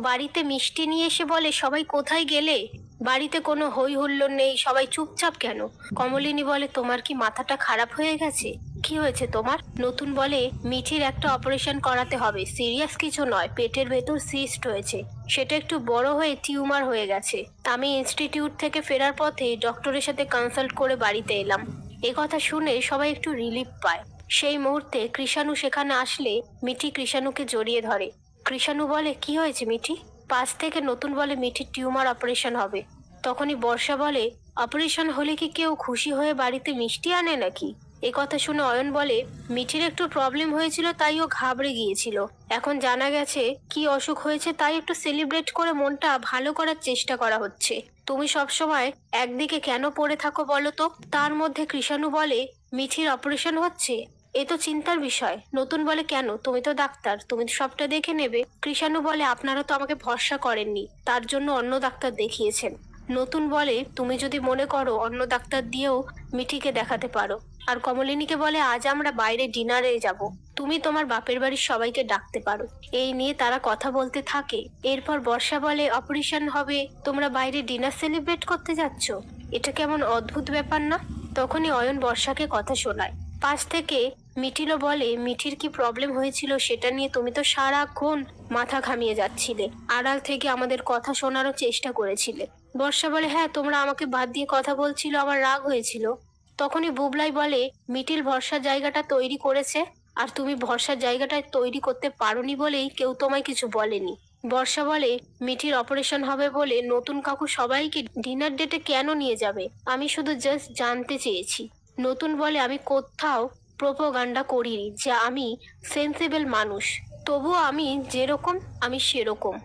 বাড়িতে মিষ্টি নিয়ে এসে বলে, সবাই কোথায় গেলে? বাড়িতে কোনো হই হুল্লোড় নেই, সবাই চুপচাপ কেন? কমলিনী বলে, তোমার কি মাথাটা খারাপ হয়ে গেছে? কি হয়েছে তোমার? নতুন বলে, মিঠির একটা অপারেশন করাতে হবে, সিরিয়াস কিছু নয়, পেটের ভেতর সিস্ট হয়েছে, সেটা একটু বড় হয়ে টিউমার হয়ে গেছে। আমি ইনস্টিটিউট থেকে ফেরার পথে ডক্টরের সাথে কনসাল্ট করে বাড়িতে এলাম। এ কথা শুনে সবাই একটু রিলিফ পায়। সেই মুহূর্তে কৃষাণু সেখানে আসলে মিঠি কৃষাণুকে জড়িয়ে ধরে। কৃষাণু বলে, কি হয়েছে মিঠি? পাশ থেকে নতুন বলে, মিঠির টিউমার অপারেশন হবে। তখনই বর্ষা বলে, অপারেশন হলে কি কেউ খুশি হয়ে বাড়িতে মিষ্টি আনে নাকি? এ কথা শুনে অয়ন বলে, মিঠির একটু প্রবলেম হয়েছিল তাই ও ঘাবড়ে গিয়েছিল, এখন জানা গেছে কি অসুখ হয়েছে তাই একটু সেলিব্রেট করে মনটা ভালো করার চেষ্টা করা হচ্ছে। তুমি সবসময় একদিকে কেন পড়ে থাকো বলো তো? তার মধ্যে কৃষাণু বলে, মিঠির অপারেশন হচ্ছে, এ তো চিন্তার বিষয়। নতুন বলে, কেন? তুমি তো ডাক্তার, তুমি তো সবটা দেখে নেবে। কৃষাণু বলে, আপনারা তো আমাকে ভরসা করেননি, তার জন্য অন্য ডাক্তার দেখিয়েছেন। নতুন বলে, তুমি যদি মনে করো অন্য ডাক্তার দিয়েও মিঠিকে দেখাতে পারো। আর কমলিনীকে বলে, আজ আমরা বাইরে ডিনারে যাব, তুমি তোমার বাপের বাড়ির সবাইকে ডাকতে পারো। এই নিয়ে তারা কথা বলতে থাকে। এরপর বর্ষা বলে, অপারেশন হবে, তোমরা বাইরে ডিনার সেলিব্রেট করতে যাচ্ছ, এটা কেমন অদ্ভুত ব্যাপার না? তখনই অয়ন বর্ষাকে কথা শোনায়। পাশ থেকে মিঠিলও বলে, মিঠির কি প্রবলেম হয়েছিল সেটা নিয়ে তুমি তো সারাক্ষণ মাথা ঘামিয়ে যাচ্ছিলে, আড়াল থেকে আমাদের কথা শোনারও চেষ্টা করেছিলে। বর্ষা বলে, হ্যাঁ, তোমরা আমাকে বাদ দিয়ে কথা বলছিল, আমার রাগ হয়েছিল। তখনই বুবলাই বলে, মিঠিল ভরসার জায়গাটা তৈরি করেছে, আর তুমি ভরসার জায়গাটা তৈরি করতে পারোনি বলেই কেউ তোমায় কিছু বলেনি। বর্ষা বলে, মিঠির অপারেশন হবে বলে নতুন কাকু সবাইকে ডিনার ডেটে কেন নিয়ে যাবে? আমি শুধু জাস্ট জানতে চেয়েছি। নতুন বলে, আমি কোথাও প্রোপাগান্ডা করিনি যে আমি সেন্সিবল মানুষ, তবুও আমি যেরকম আমি সেরকম।